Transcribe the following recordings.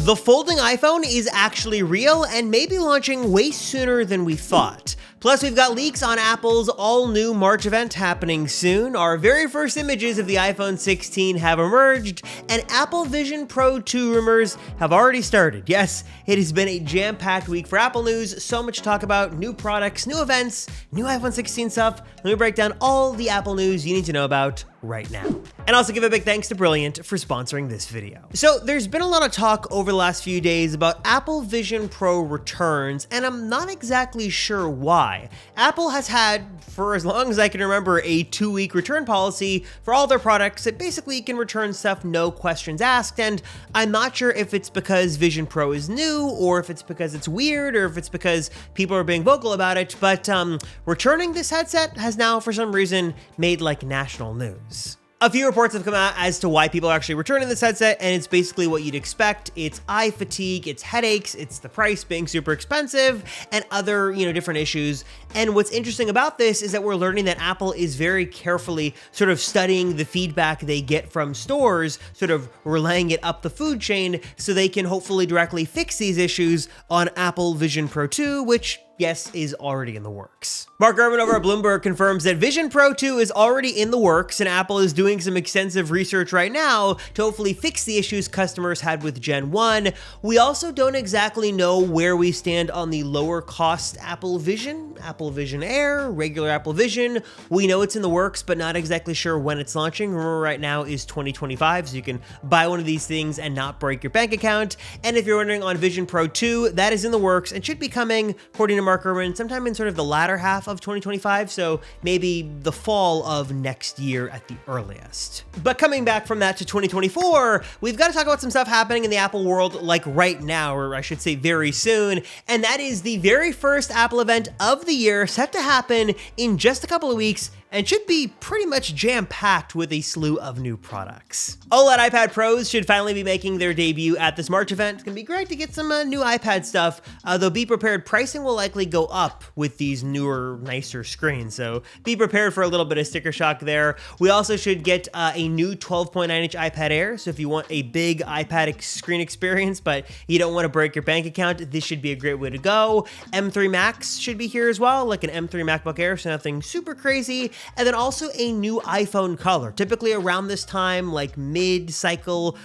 The folding iPhone is actually real and may be launching way sooner than we thought. Plus, we've got leaks on Apple's all-new March event happening soon. Our very first images of the iPhone 16 have emerged, and Apple Vision Pro 2 rumors have already started. Yes, it has been a jam-packed week for Apple news. So much to talk about: new products, new events, new iPhone 16 stuff. Let me break down all the Apple news you need to know about right now. And also give a big thanks to Brilliant for sponsoring this video. So there's been a lot of talk over the last few days about Apple Vision Pro returns, and I'm not exactly sure why. Apple has had, for as long as I can remember, a 2-week return policy for all their products that basically can return stuff no questions asked, and I'm not sure if it's because Vision Pro is new, or if it's because it's weird, or if it's because people are being vocal about it, but returning this headset has now, for some reason, made like national news. A few reports have come out as to why people are actually returning this headset, and it's basically what you'd expect. It's eye fatigue, it's headaches, it's the price being super expensive, and other, different issues. And what's interesting about this is that we're learning that Apple is very carefully sort of studying the feedback they get from stores, sort of relaying it up the food chain so they can hopefully directly fix these issues on Apple Vision Pro 2, which, yes, is already in the works. Mark Gurman over at Bloomberg confirms that Vision Pro 2 is already in the works, and Apple is doing some extensive research right now to hopefully fix the issues customers had with Gen 1. We also don't exactly know where we stand on the lower cost Apple Vision Air, regular Apple Vision. We know it's in the works, but not exactly sure when it's launching. Remember, right now is 2025, so you can buy one of these things and not break your bank account. And if you're wondering on Vision Pro 2, that is in the works and should be coming, according to Mark Gurman, sometime in sort of the latter half of 2025, so maybe the fall of next year at the earliest. But coming back from that to 2024, we've got to talk about some stuff happening in the Apple world like right now, or I should say very soon, and that is the very first Apple event of the year set to happen in just a couple of weeks, and should be pretty much jam-packed with a slew of new products. OLED iPad Pros should finally be making their debut at this March event. It's gonna be great to get some new iPad stuff, though be prepared, pricing will likely go up with these newer, nicer screens, so be prepared for a little bit of sticker shock there. We also should get a new 12.9-inch iPad Air, so if you want a big iPad screen experience, but you don't want to break your bank account, this should be a great way to go. M3 Max should be here as well, like an M3 MacBook Air, so nothing super crazy. And then also a new iPhone color. Typically around this time, like mid-cycle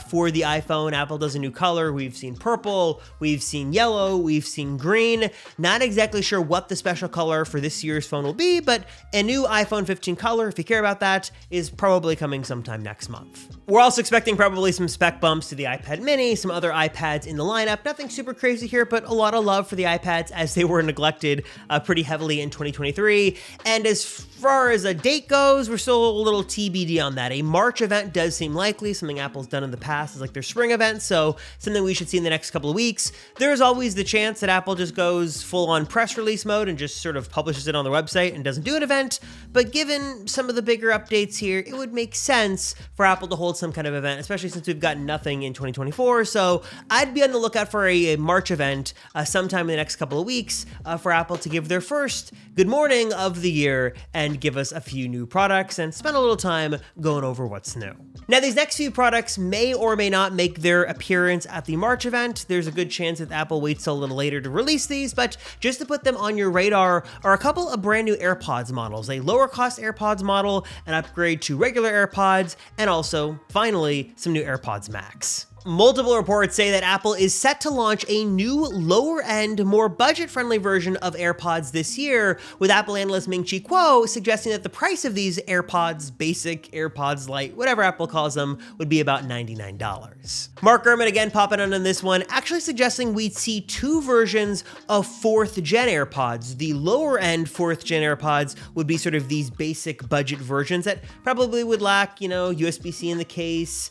for the iPhone, Apple does a new color. We've seen purple, we've seen yellow, we've seen green. Not exactly sure what the special color for this year's phone will be, but a new iPhone 15 color, if you care about that, is probably coming sometime next month. We're also expecting probably some spec bumps to the iPad mini, some other iPads in the lineup. Nothing super crazy here, but a lot of love for the iPads as they were neglected pretty heavily in 2023. And as far as a date goes, we're still a little TBD on that. A March event does seem likely. Something Apple's done in the past is like their spring event, so something we should see in the next couple of weeks. There's always the chance that Apple just goes full-on press release mode and just sort of publishes it on their website and doesn't do an event, but given some of the bigger updates here, it would make sense for Apple to hold some kind of event, especially since we've got nothing in 2024, so I'd be on the lookout for a March event sometime in the next couple of weeks for Apple to give their first good morning of the year and give us a few new products and spend a little time going over what's new. Now, these next few products may or may not make their appearance at the March event. There's a good chance that Apple waits till a little later to release these, but just to put them on your radar are a couple of brand new AirPods models, a lower cost AirPods model, an upgrade to regular AirPods, and also, finally, some new AirPods Max. Multiple reports say that Apple is set to launch a new lower-end, more budget-friendly version of AirPods this year, with Apple analyst Ming-Chi Kuo suggesting that the price of these AirPods, basic, AirPods Lite, whatever Apple calls them, would be about $99. Mark Gurman again popping on this one, actually suggesting we'd see two versions of 4th-gen AirPods. The lower-end 4th-gen AirPods would be sort of these basic budget versions that probably would lack, USB-C in the case,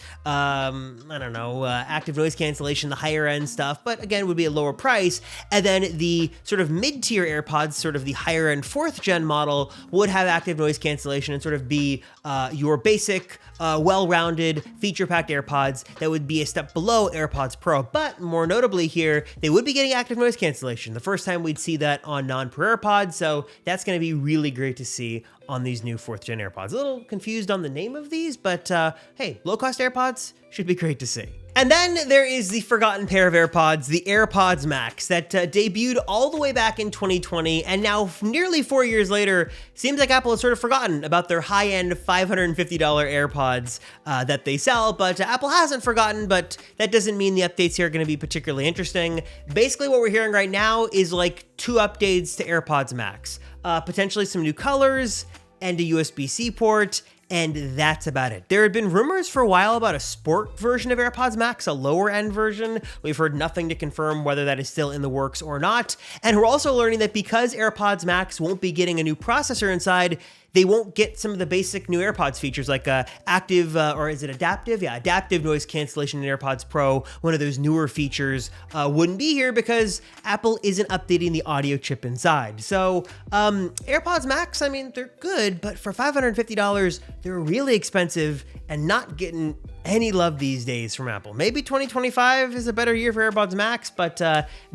active noise cancellation, the higher end stuff, but again, would be a lower price. And then the sort of mid-tier AirPods, sort of the higher end 4th gen model, would have active noise cancellation and sort of be your basic, well-rounded, feature-packed AirPods that would be a step below AirPods Pro. But more notably here, they would be getting active noise cancellation. The first time we'd see that on non-Pro AirPods, so that's going to be really great to see on these new 4th gen AirPods. A little confused on the name of these, but hey, low-cost AirPods should be great to see. And then there is the forgotten pair of AirPods, the AirPods Max, that debuted all the way back in 2020, and now nearly 4 years later, seems like Apple has sort of forgotten about their high-end $550 AirPods that they sell, but Apple hasn't forgotten, but that doesn't mean the updates here are going to be particularly interesting. Basically, what we're hearing right now is like 2 updates to AirPods Max, potentially some new colors and a USB-C port, and that's about it. There had been rumors for a while about a sport version of AirPods Max, a lower end version. We've heard nothing to confirm whether that is still in the works or not. And we're also learning that because AirPods Max won't be getting a new processor inside, they won't get some of the basic new AirPods features like active, or is it adaptive? Yeah, adaptive noise cancellation in AirPods Pro. One of those newer features wouldn't be here because Apple isn't updating the audio chip inside. So AirPods Max, I mean, they're good, but for $550, they're really expensive and not getting any love these days from Apple. Maybe 2025 is a better year for AirPods Max, but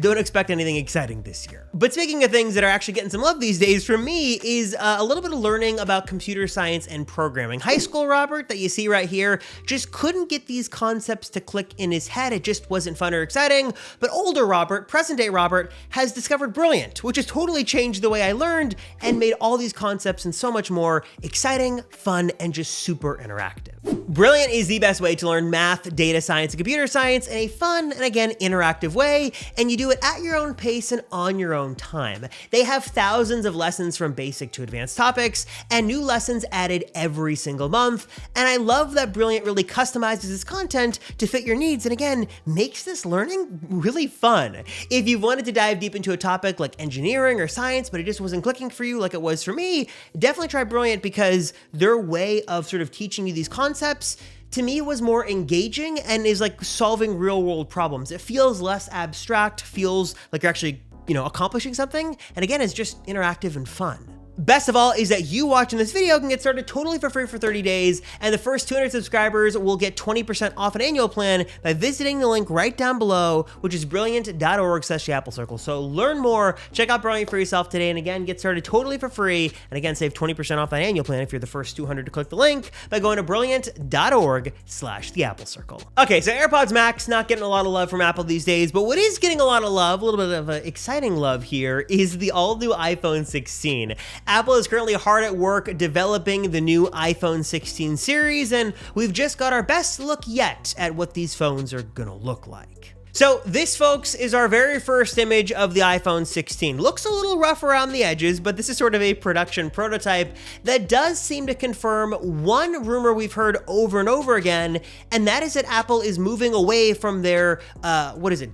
don't expect anything exciting this year. But speaking of things that are actually getting some love these days from me is a little bit of learning about computer science and programming. High school Robert that you see right here just couldn't get these concepts to click in his head. It just wasn't fun or exciting. But older Robert, present day Robert, has discovered Brilliant, which has totally changed the way I learned and made all these concepts and so much more exciting, fun, and just super interactive. Brilliant is the best way to learn math, data science, and computer science in a fun and again interactive way, and you do it at your own pace and on your own time. They have thousands of lessons from basic to advanced topics and new lessons added every single month, and I love that Brilliant really customizes its content to fit your needs and again makes this learning really fun. If you've wanted to dive deep into a topic like engineering or science but it just wasn't clicking for you like it was for me, definitely try Brilliant because their way of sort of teaching you these concepts to me was more engaging and is like solving real world problems. It feels less abstract, feels like you're actually, accomplishing something. And again, it's just interactive and fun. Best of all is that you watching this video can get started totally for free for 30 days, and the first 200 subscribers will get 20% off an annual plan by visiting the link right down below, which is brilliant.org/theAppleCircle. So learn more, check out Brilliant for yourself today, and again, get started totally for free, and again, save 20% off that annual plan if you're the first 200 to click the link by going to brilliant.org/theAppleCircle. Okay, so AirPods Max not getting a lot of love from Apple these days, but what is getting a lot of love, a little bit of exciting love here, is the all-new iPhone 16. Apple is currently hard at work developing the new iPhone 16 series, and we've just got our best look yet at what these phones are gonna look like. So this, folks, is our very first image of the iPhone 16. Looks a little rough around the edges, but this is sort of a production prototype that does seem to confirm one rumor we've heard over and over again, and that is that Apple is moving away from their,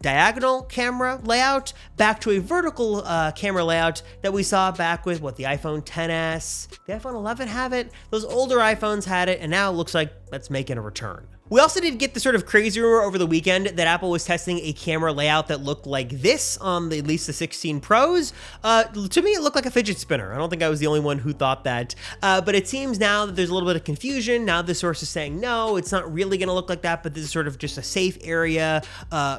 diagonal camera layout back to a vertical camera layout that we saw back with, the iPhone XS, the iPhone 11 have it, those older iPhones had it, and now it looks like that's making a return. We also did get the sort of crazy rumor over the weekend that Apple was testing a camera layout that looked like this on at least the 16 Pros. To me, it looked like a fidget spinner. I don't think I was the only one who thought that. But it seems now that there's a little bit of confusion. Now the source is saying, no, it's not really going to look like that, but this is sort of just a safe area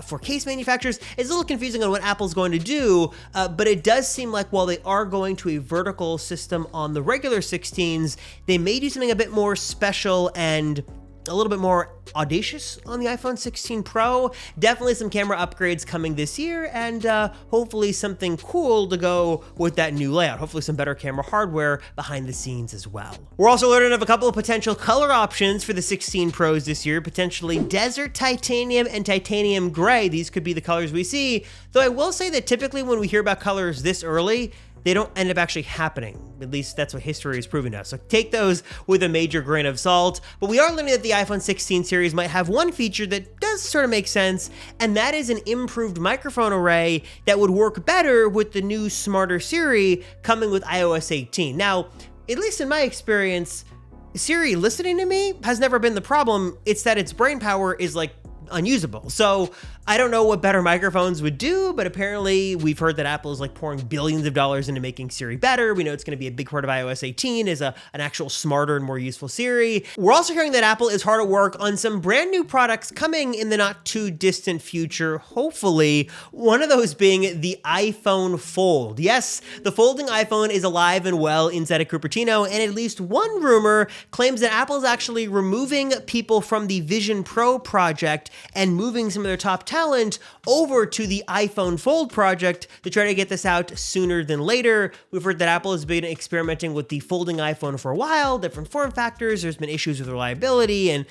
for case manufacturers. It's a little confusing on what Apple's going to do, but it does seem like while they are going to a vertical system on the regular 16s, they may do something a bit more special and a little bit more audacious on the iPhone 16 Pro. Definitely some camera upgrades coming this year, and hopefully something cool to go with that new layout. Hopefully some better camera hardware behind the scenes as well. We're also learning of a couple of potential color options for the 16 Pros this year, potentially Desert Titanium and Titanium Gray. These could be the colors we see, though I will say that typically when we hear about colors this early, they don't end up actually happening. At least that's what history has proven to us. So take those with a major grain of salt. But we are learning that the iPhone 16 series might have one feature that does sort of make sense, and that is an improved microphone array that would work better with the new smarter Siri coming with iOS 18. Now, at least in my experience, Siri listening to me has never been the problem. It's that its brain power is like unusable. So I don't know what better microphones would do, but apparently we've heard that Apple is like pouring billions of dollars into making Siri better. We know it's going to be a big part of iOS 18 is an actual smarter and more useful Siri. We're also hearing that Apple is hard at work on some brand new products coming in the not too distant future, hopefully. One of those being the iPhone Fold. Yes, the folding iPhone is alive and well inside of Cupertino, and at least one rumor claims that Apple is actually removing people from the Vision Pro project and moving some of their top talent over to the iPhone Fold project to try to get this out sooner than later. We've heard that Apple has been experimenting with the folding iPhone for a while, different form factors. There's been issues with reliability and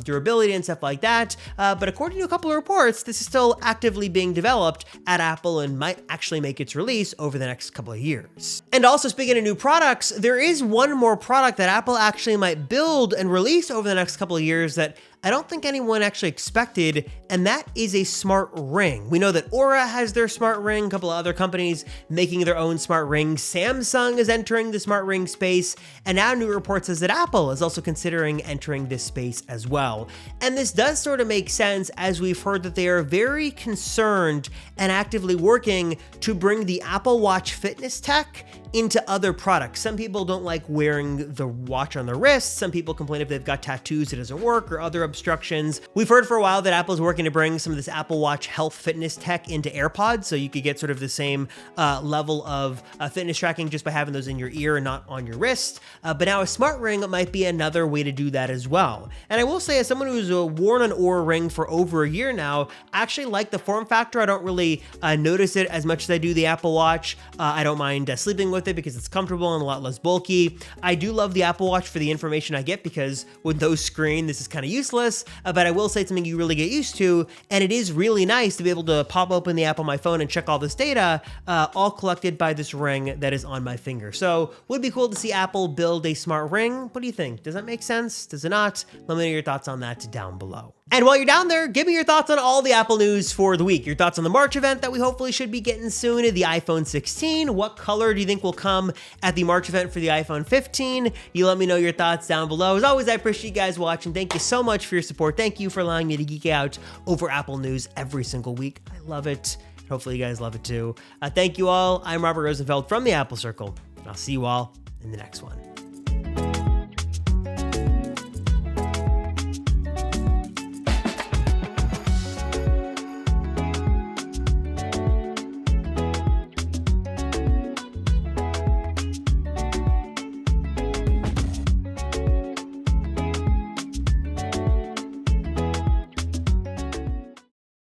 durability and stuff like that. But according to a couple of reports, this is still actively being developed at Apple and might actually make its release over the next couple of years. And also, speaking of new products, there is one more product that Apple actually might build and release over the next couple of years that I don't think anyone actually expected, and that is a smart ring. We know that Aura has their smart ring, a couple of other companies making their own smart rings. Samsung is entering the smart ring space, and now new reports says that Apple is also considering entering this space as well. And this does sort of make sense, as we've heard that they are very concerned and actively working to bring the Apple Watch fitness tech into other products. Some people don't like wearing the watch on their wrist. Some people complain if they've got tattoos, it doesn't work, or other obstructions. We've heard for a while that Apple's working to bring some of this Apple Watch health fitness tech into AirPods, so you could get sort of the same level of fitness tracking just by having those in your ear and not on your wrist. But now a smart ring might be another way to do that as well. And I will say, as someone who's worn an Aura ring for over a year now, I actually like the form factor. I don't really notice it as much as I do the Apple Watch. I don't mind sleeping with it because it's comfortable and a lot less bulky. I do love the Apple Watch for the information I get, because with no screen, this is kind of useless, but I will say it's something you really get used to, and it is really nice to be able to pop open the app on my phone and check all this data, all collected by this ring that is on my finger. So would be cool to see Apple build a smart ring. What do you think? Does that make sense? Does it not? Let me know your thoughts on that down below. And while you're down there, give me your thoughts on all the Apple news for the week. Your thoughts on the March event that we hopefully should be getting soon, the iPhone 16. What color do you think will come at the March event for the iPhone 15? You let me know your thoughts down below. As always, I appreciate you guys watching. Thank you so much for your support. Thank you for allowing me to geek out over Apple news every single week. I love it. Hopefully you guys love it too. Thank you all. I'm Robert Rosenfeld from the Apple Circle, and I'll see you all in the next one.